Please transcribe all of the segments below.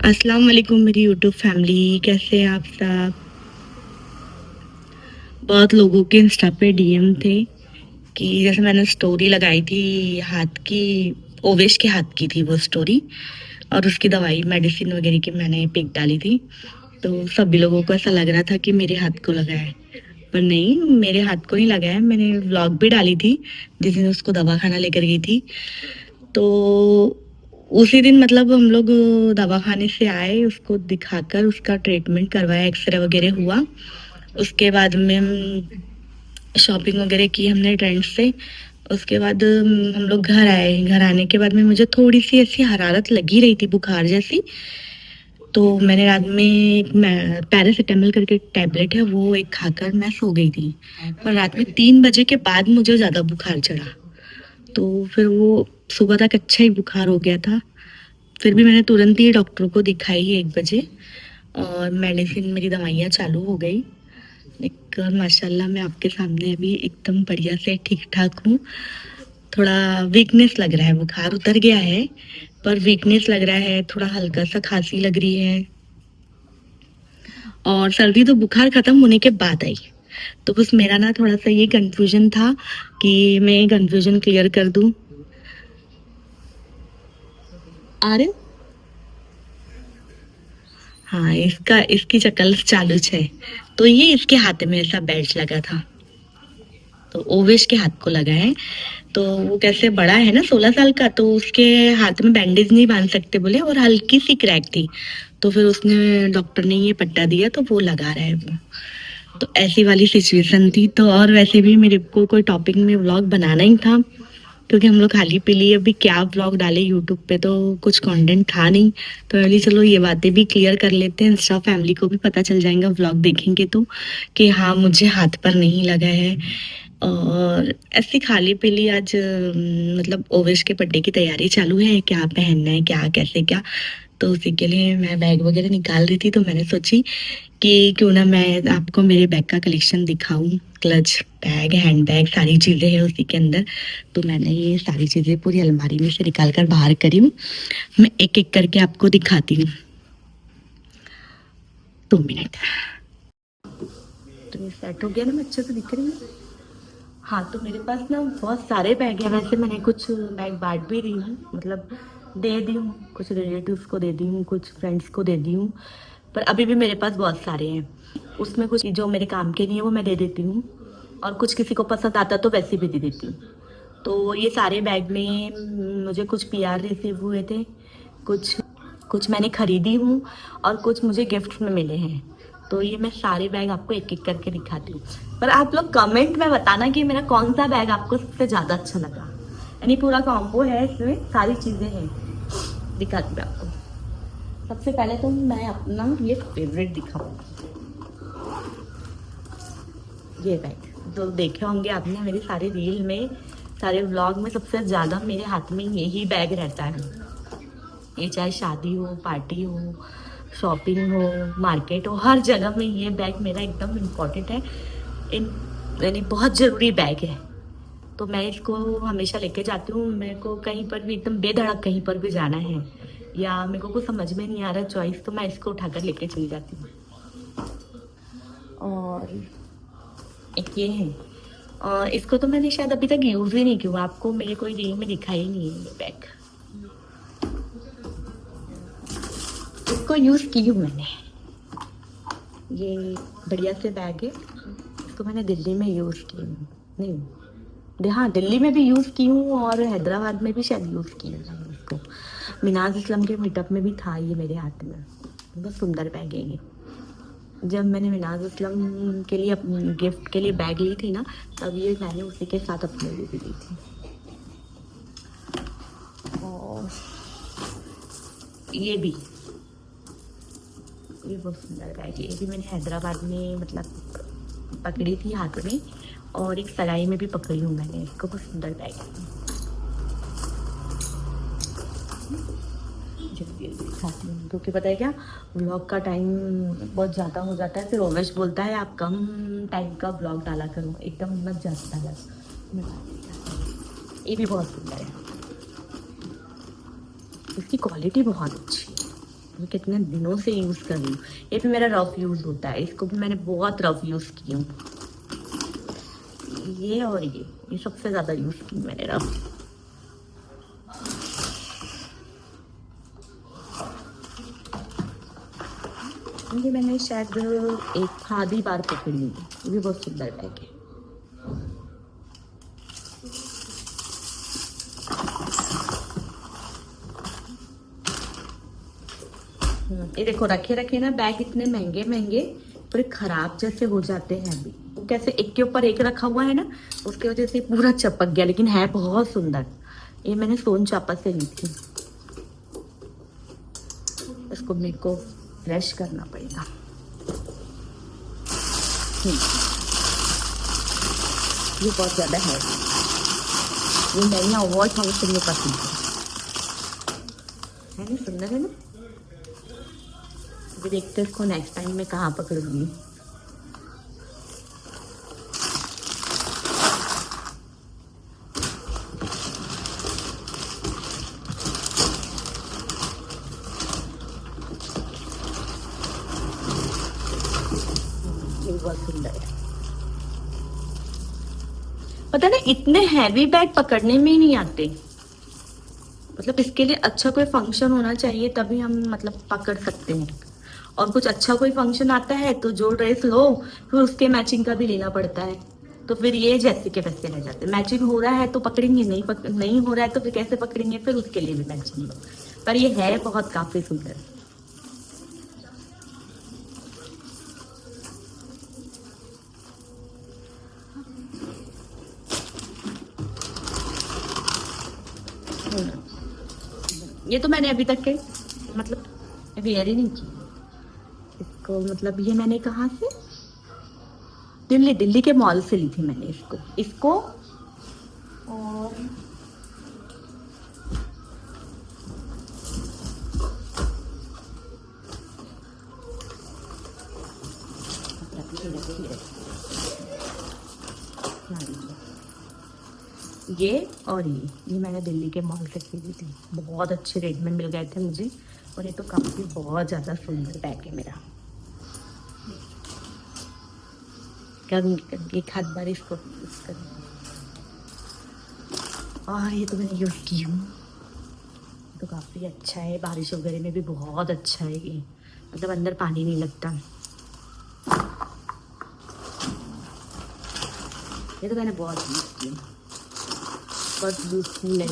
अस्सलाम वालेकुम मेरी यूट्यूब फैमिली, कैसे हैं आप सब। बहुत लोगों के इंस्टा पे डीएम थे कि जैसे मैंने स्टोरी लगाई थी हाथ की, ओवेश के हाथ की थी वो स्टोरी, और उसकी दवाई मेडिसिन वगैरह की मैंने पिक डाली थी। तो सभी लोगों को ऐसा लग रहा था कि मेरे हाथ को लगा है, पर नहीं, मेरे हाथ को नहीं लगा है। मैंने व्लॉग भी डाली थी जिस दिन उसको दवा खाना लेकर गई थी। तो उसी दिन मतलब हम लोग दवा खाने से आए, उसको दिखाकर उसका ट्रीटमेंट करवाया, एक्सरे वगैरह हुआ। उसके बाद में शॉपिंग वगैरह की हमने ट्रेंड्स से। उसके बाद हम लोग घर आए। घर आने के बाद में मुझे थोड़ी सी ऐसी हरारत लगी रही थी, बुखार जैसी। तो मैंने रात में एक पैरासिटामोल करके टैबलेट है, वो एक खाकर मैं सो गई थी। पर रात में 3 बजे के बाद मुझे ज़्यादा बुखार चढ़ा। तो फिर वो सुबह तक अच्छा ही बुखार हो गया था। फिर भी मैंने तुरंत ही डॉक्टर को दिखाई 1 बजे, और मेडिसिन मेरी दवाइयाँ चालू हो गई। एक माशाल्लाह मैं आपके सामने अभी एकदम बढ़िया से ठीक ठाक हूँ। थोड़ा वीकनेस लग रहा है, बुखार उतर गया है पर वीकनेस लग रहा है, थोड़ा हल्का सा खांसी लग रही है। और सर्दी तो बुखार खत्म होने के बाद आई। तो बस मेरा ना थोड़ा सा ये कंफ्यूजन था कि मैं ये कंफ्यूजन क्लियर कर दूं। आ रहे हो? हाँ, इसका इसकी शक्ल चालू है। तो ये इसके हाथ में ऐसा बैच लगा था, तो ओवेश के हाथ को लगा है। तो वो कैसे बड़ा है ना, 16 साल का, तो उसके हाथ में बैंडेज नहीं बांध सकते बोले, और हल्की सी क्रैक थी। तो फिर उसने डॉक्टर ने ये पट्टा दिया, तो वो लगा रहा है वो। तो ऐसी वाली सिचुएशन थी। तो और वैसे भी मेरे को कोई टॉपिक में व्लॉग बनाना ही था, क्योंकि हम लोग खाली पीली अभी क्या व्लॉग डाले यूट्यूब पे, तो कुछ कंटेंट था नहीं। तो बोली चलो ये बातें भी क्लियर कर लेते हैं, इंस्टा फैमिली को भी पता चल जाएगा व्लॉग देखेंगे तो, कि हाँ मुझे हाथ पर नहीं लगा है। और ऐसी खाली पीली आज मतलब ओवेश के बर्थडे की तैयारी चालू है, क्या पहनना है, क्या कैसे क्या। तो उसी के लिए मैं बैग वगैरह निकाल रही थी, तो मैंने सोची कि क्यों ना मैं आपको मेरे बैग का कलेक्शन दिखाऊं। क्लच बैग, हैंड बैग, सारी चीज़ें हैं उसी के अंदर। तो मैंने ये सारी चीज़ें पूरी अलमारी में से निकाल कर बाहर करी हूँ। मैं एक एक करके आपको दिखाती हूँ। 2 मिनट। तो ये सेट हो गया ना, मैं अच्छे से दिख रही हूँ। हाँ, तो मेरे पास ना बहुत सारे बैग हैं। वैसे मैंने कुछ बैग बांट भी दी हूँ, मतलब दे दी हूँ, कुछ रिलेटिव्स को दे दी हूँ, कुछ फ्रेंड्स को दे दी हूँ। पर अभी भी मेरे पास बहुत सारे हैं। उसमें कुछ जो मेरे काम के नहीं है वो मैं दे देती हूँ, और कुछ किसी को पसंद आता तो वैसे भी दे देती हूँ। तो ये सारे बैग में मुझे कुछ पीआर रिसीव हुए थे, कुछ कुछ मैंने खरीदी हूँ, और कुछ मुझे गिफ्ट में मिले हैं। तो ये मैं सारे बैग आपको एक एक करके दिखाती हूँ। पर आप लोग कमेंट में बताना कि मेरा कौन सा बैग आपको सबसे ज़्यादा अच्छा लगा। यानी पूरा कॉम्बो है, इसमें सारी चीज़ें हैं। दिखाती हूँ आपको। सबसे पहले तो मैं अपना ये फेवरेट दिखाऊंगी, ये बैग। तो देखे होंगे आपने मेरी सारी रील में, सारे व्लॉग में, सबसे ज़्यादा मेरे हाथ में यही बैग रहता है। ये चाहे शादी हो, पार्टी हो, शॉपिंग हो, मार्केट हो, हर जगह में ये बैग मेरा एकदम इम्पोर्टेंट है। इन यानी बहुत ज़रूरी बैग है। तो मैं इसको हमेशा लेके जाती हूँ। मेरे को कहीं पर भी एकदम बेधड़क कहीं पर भी जाना है, या मेरे को कुछ समझ में नहीं आ रहा चॉइस, तो मैं इसको उठाकर लेके चली जाती हूँ। और एक ये है, और इसको तो मैंने शायद अभी तक यूज़ ही नहीं किया, आपको मेरे कोई रील में दिखा ही नहीं है ये बैग। इसको यूज़ की हूँ मैंने। ये बढ़िया से बैग है, इसको मैंने दिल्ली में यूज़ की हूँ। नहीं, हाँ, दिल्ली में भी यूज़ की हूँ, और हैदराबाद में भी शायद यूज़ की हूँ मैंने इसको। मिनाज इस्लाम के मीटअप में भी था ये मेरे हाथ में। बहुत सुंदर बैग है ये। जब मैंने मिनाज इस्लाम के लिए गिफ्ट के लिए बैग ली थी ना, तब ये मैंने उसी के साथ अपने लिए भी ली थी। और ये भी, ये बहुत सुंदर बैग है। ये भी मैंने हैदराबाद में मतलब पकड़ी थी हाथ में, और एक सगाई में भी पकड़ी हूँ मैंने इसको। बहुत सुंदर बैग है। जल्दी जल्दी दिखाती हूँ, क्योंकि पता है क्या, व्लॉग का टाइम बहुत ज़्यादा हो जाता है। फिर ओवेश बोलता है आप कम टाइम का व्लॉग डाला करो, एकदम मत ज़्यादा डाला। ये भी बहुत सुंदर है, इसकी क्वालिटी बहुत अच्छी है। मैं कितने दिनों से यूज कर रही हूँ। ये भी मेरा रफ यूज होता है, इसको भी मैंने बहुत रफ यूज की हूँ। ये और ये सबसे ज्यादा यूज की मैंने रफ। ये मैंने शायद एक आधी बार पकड़ी है। ये भी बहुत सुंदर बैग है। ये देखो रखे रखे ना बैग इतने महंगे महंगे पूरे खराब जैसे हो जाते हैं। अभी वो कैसे एक के ऊपर एक रखा हुआ है ना, उसकी वजह से पूरा चपक गया, लेकिन है बहुत सुंदर। ये मैंने सोन चापा से ली थी। इसको मेरे को फ्रेश करना पड़ेगा। ये बहुत ज्यादा है, ये मैंने अवॉइड फंक्शन में पसंद है ना, सुंदर है ना। अभी देखते हैं इसको नेक्स्ट टाइम मैं कहाँ पकड़ूंगी। ये बहुत सुंदर है। पता ना इतने हैवी बैग पकड़ने में ही नहीं आते। मतलब इसके लिए अच्छा कोई फंक्शन होना चाहिए तभी हम मतलब पकड़ सकते हैं। और कुछ अच्छा कोई फंक्शन आता है तो जो ड्रेस लो फिर उसके मैचिंग का भी लेना पड़ता है। तो फिर ये जैसे के वैसे रह जाते हैं। मैचिंग हो रहा है तो पकड़ेंगे, नहीं हो रहा है तो फिर कैसे पकड़ेंगे, फिर उसके लिए भी मैचिंग लो। पर ये है बहुत काफी सुंदर। ये तो मैंने अभी तक के मतलब वेयर ही नहीं की इसको। मतलब ये मैंने कहाँ से, दिल्ली के मॉल से ली थी मैंने इसको और ये मैंने दिल्ली के मॉल से खरीदी थी। बहुत अच्छे रेट में मिल गए थे मुझे। और ये तो काफी बहुत ज्यादा सुंदर बैग है मेरा। एक हाथ बार इसको और ये तो मैंने यूज की हूँ। तो काफी अच्छा है, बारिश वगैरह में भी बहुत अच्छा है ये। मतलब अंदर पानी नहीं लगता। ये तो मैंने बहुत यूज की, बहुत यूजफुल है।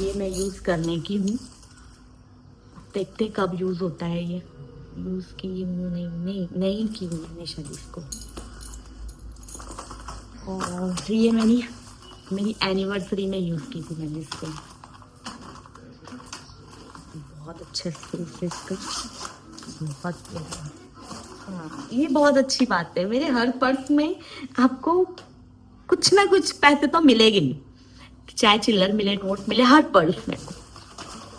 ये मैं यूज करने की हूँ, देखते कब यूज होता है। ये यूज की हूँ नहीं की हूँ मैंने शायद इसको। और ये मेरी एनिवर्सरी में यूज की थी मैंने इसको। बहुत अच्छा स्पेस है इसका, बहुत। हाँ ये बहुत अच्छी बात है, मेरे हर पर्स में आपको कुछ ना कुछ पैसे तो मिलेंगे, चाहे चिल्लर मिले नोट मिले, हर पर्स में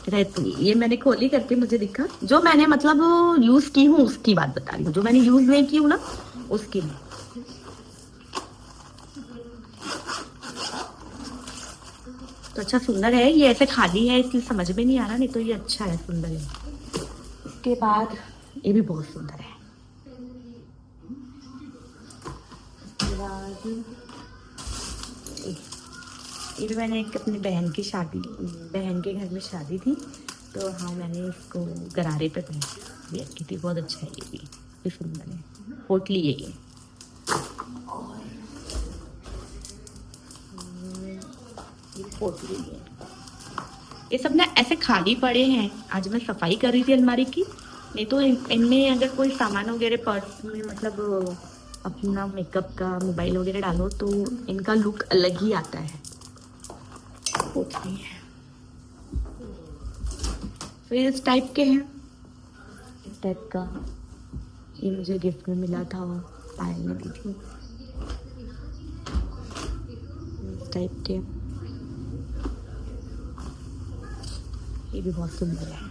रहती है। ये मैंने खोली करके मुझे दिखा, जो मैंने मतलब यूज की हूँ उसकी बात बता रही हूँ। जो मैंने यूज नहीं की हूँ ना उसकी नहीं। तो अच्छा सुंदर है ये, ऐसे खाली है इसलिए समझ में नहीं आ रहा, नहीं तो ये अच्छा है, सुंदर है। इसके बाद ये भी बहुत सुंदर है। इसके बाद ये भी मैंने एक अपनी बहन के घर में शादी थी तो हाँ मैंने इसको गरारे पे वेयर की थी। बहुत अच्छा है ये भी सुंदर है, पोटली है ये। पोटली है। ये सब ना ऐसे खाली पड़े हैं, आज मैं सफाई कर रही थी अलमारी की। नहीं तो इनमें अगर कोई सामान वगैरह पर्स में मतलब अपना मेकअप का मोबाइल वगैरह डालो तो इनका लुक अलग ही आता है। पोटली है, फिर इस टाइप के हैं, इस टाइप का। ये मुझे गिफ्ट में मिला था, पायल ने दी थी। इस टाइप के ये भी बहुत सुंदर है।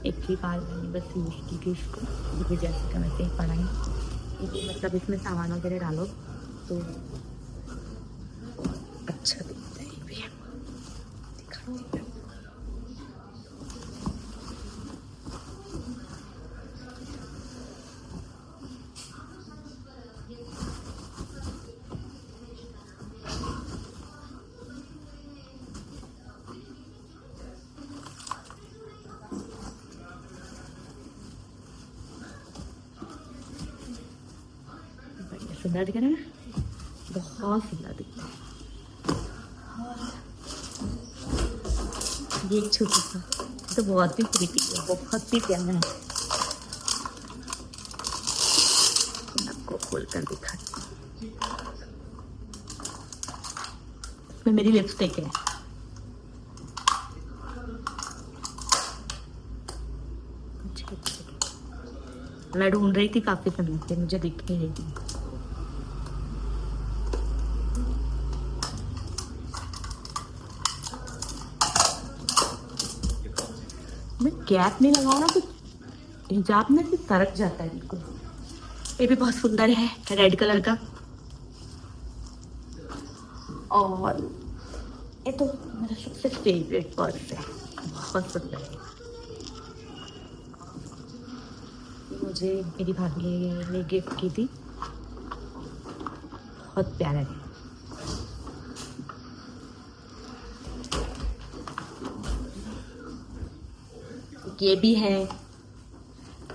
एक ही बार मैंने बस यूज की थी इसको, जैसे का वैसे ही पढ़ाई। क्योंकि मतलब इसमें सामान वगैरह डालो तो अच्छा दिखता है। ये भी दिखाती हूँ। बढ़िया सुंदर दिख रहा है, बहुत सुंदर दिख रहा है। ये एक छोटा सा तो बहुत ही प्रीति है, बहुत ही प्यारा है। मैं आपको खोल कर दिखाती हूँ। इसमें मेरी लिपस्टिक है। मैं ढूंढ रही थी काफी समय से, मुझे दिख नहीं रही थी। मैं कैप नहीं लगाऊं ना तो हिजाब में से सरक जाता है बिल्कुल। ये भी बहुत सुंदर है, रेड कलर का। और ये तो मेरा सबसे फेवरेट पर्स है, बहुत सुंदर है। मुझे मेरी भाभी ने गिफ्ट की थी, बहुत प्यारा है। ये भी है,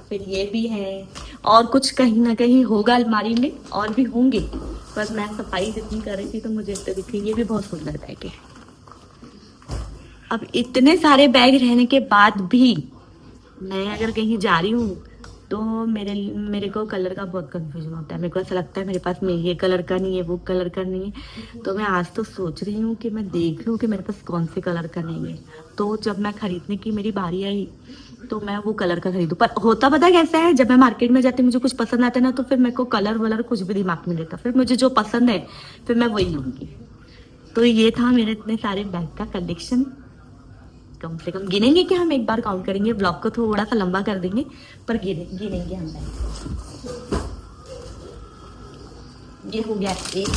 फिर ये भी है, और कुछ कहीं ना कहीं होगा अलमारी में, और भी होंगे, पर मैं सफाई जितनी कर रही थी तो मुझे इतना दिखे। ये भी बहुत सुंदर बैग है। अब इतने सारे बैग रहने के बाद भी मैं अगर कहीं जा रही हूँ तो मेरे को कलर का बहुत कंफ्यूजन होता है। मेरे को ऐसा लगता है मेरे पास में ये कलर का नहीं है, वो कलर का नहीं है। तो मैं आज तो सोच रही हूँ कि मैं देख लूँ कि मेरे पास कौन से कलर का नहीं है। तो जब मैं खरीदने की मेरी बारी आई तो मैं वो कलर का खरीदूँ। पर होता पता कैसा है, जब मैं मार्केट में जाती हूँ मुझे कुछ पसंद आता है ना, तो फिर मेरे को कलर वलर कुछ भी दिमाग में रहता, फिर मुझे जो पसंद है फिर मैं वही लूँगी। तो ये था मेरे इतने सारे बैग का कलेक्शन। कम से कम गिनेंगे कि हम एक बार काउंट करेंगे, ब्लॉग को थोड़ा सा लंबा कर देंगे, पर गिनेंगे हम बैग। ये हो गया एक,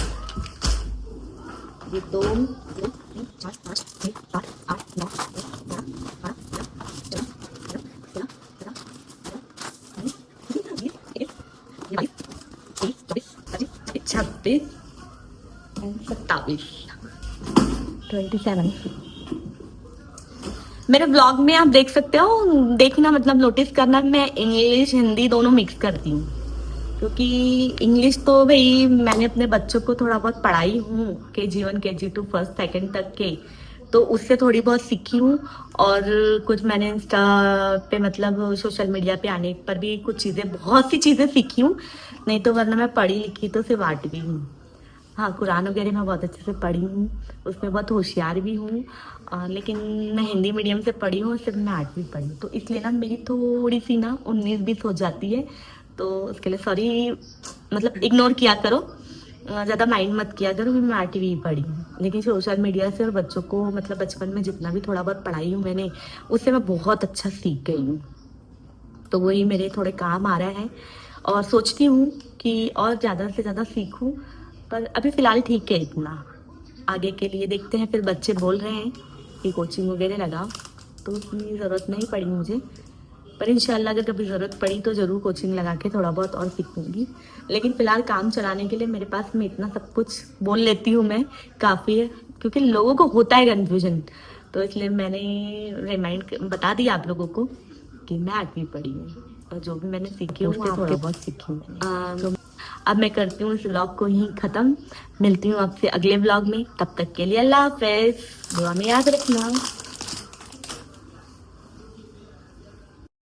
ये दो, ये 3, 4, 5, 6, 7, 8, 9, 26, 27, 27। मेरे ब्लॉग में आप देख सकते हो, देखना मतलब नोटिस करना, मैं इंग्लिश हिंदी दोनों मिक्स करती हूँ। क्योंकि इंग्लिश तो भाई मैंने अपने बच्चों को थोड़ा बहुत पढ़ाई हूँ, KG1 KG2 फर्स्ट सेकंड तक के, तो उससे थोड़ी बहुत सीखी हूँ। और कुछ मैंने इंस्टा पे मतलब सोशल मीडिया पे आने पर भी कुछ चीज़ें, बहुत सी चीज़ें सीखी हूँ। नहीं तो वरना मैं पढ़ी लिखी तो सिर्फ 8वीं हूँ। हाँ, कुरान वगैरह मैं बहुत अच्छे से पढ़ी हूँ, उसमें बहुत होशियार भी हूँ। लेकिन मैं हिंदी मीडियम से पढ़ी हूँ, सिर्फ मैं 8वीं पढ़ी हूँ, तो इसलिए ना मेरी थोड़ी सी ना 19-20 हो जाती है। तो उसके लिए सॉरी, मतलब इग्नोर किया करो, ज़्यादा माइंड मत किया करो कि मैं 8वीं पढ़ी हूँ। लेकिन सोशल मीडिया से और बच्चों को मतलब बचपन में जितना भी थोड़ा बहुत पढ़ाई हूँ मैंने, उससे मैं बहुत अच्छा सीख गई हूँ। तो वही मेरे थोड़े काम आ रहा है, और सोचती हूँ कि और ज़्यादा से ज़्यादा सीखूँ। पर अभी फ़िलहाल ठीक है इतना, आगे के लिए देखते हैं। फिर बच्चे बोल रहे हैं कि कोचिंग वगैरह लगाओ, तो उसकी ज़रूरत नहीं पड़ी मुझे, पर इंशाल्लाह अगर कभी ज़रूरत पड़ी तो ज़रूर कोचिंग लगा के थोड़ा बहुत और सीखूंगी। लेकिन फ़िलहाल काम चलाने के लिए मेरे पास में इतना सब कुछ बोल लेती हूँ मैं, काफ़ी है। क्योंकि लोगों को होता है कन्फ्यूजन, तो इसलिए मैंने रिमाइंड बता दिया आप लोगों को कि मैं 8वीं पढ़ी हूँ, और जो भी मैंने सीखी हूँ उससे थोड़ा बहुत सीखी मैंने। तो अब मैं करती हूँ इस व्लॉग को ही ख़त्म। मिलती हूँ आपसे अगले व्लॉग में, तब तक के लिए अल्लाह हाफ़िज़, दुआ में याद रखना।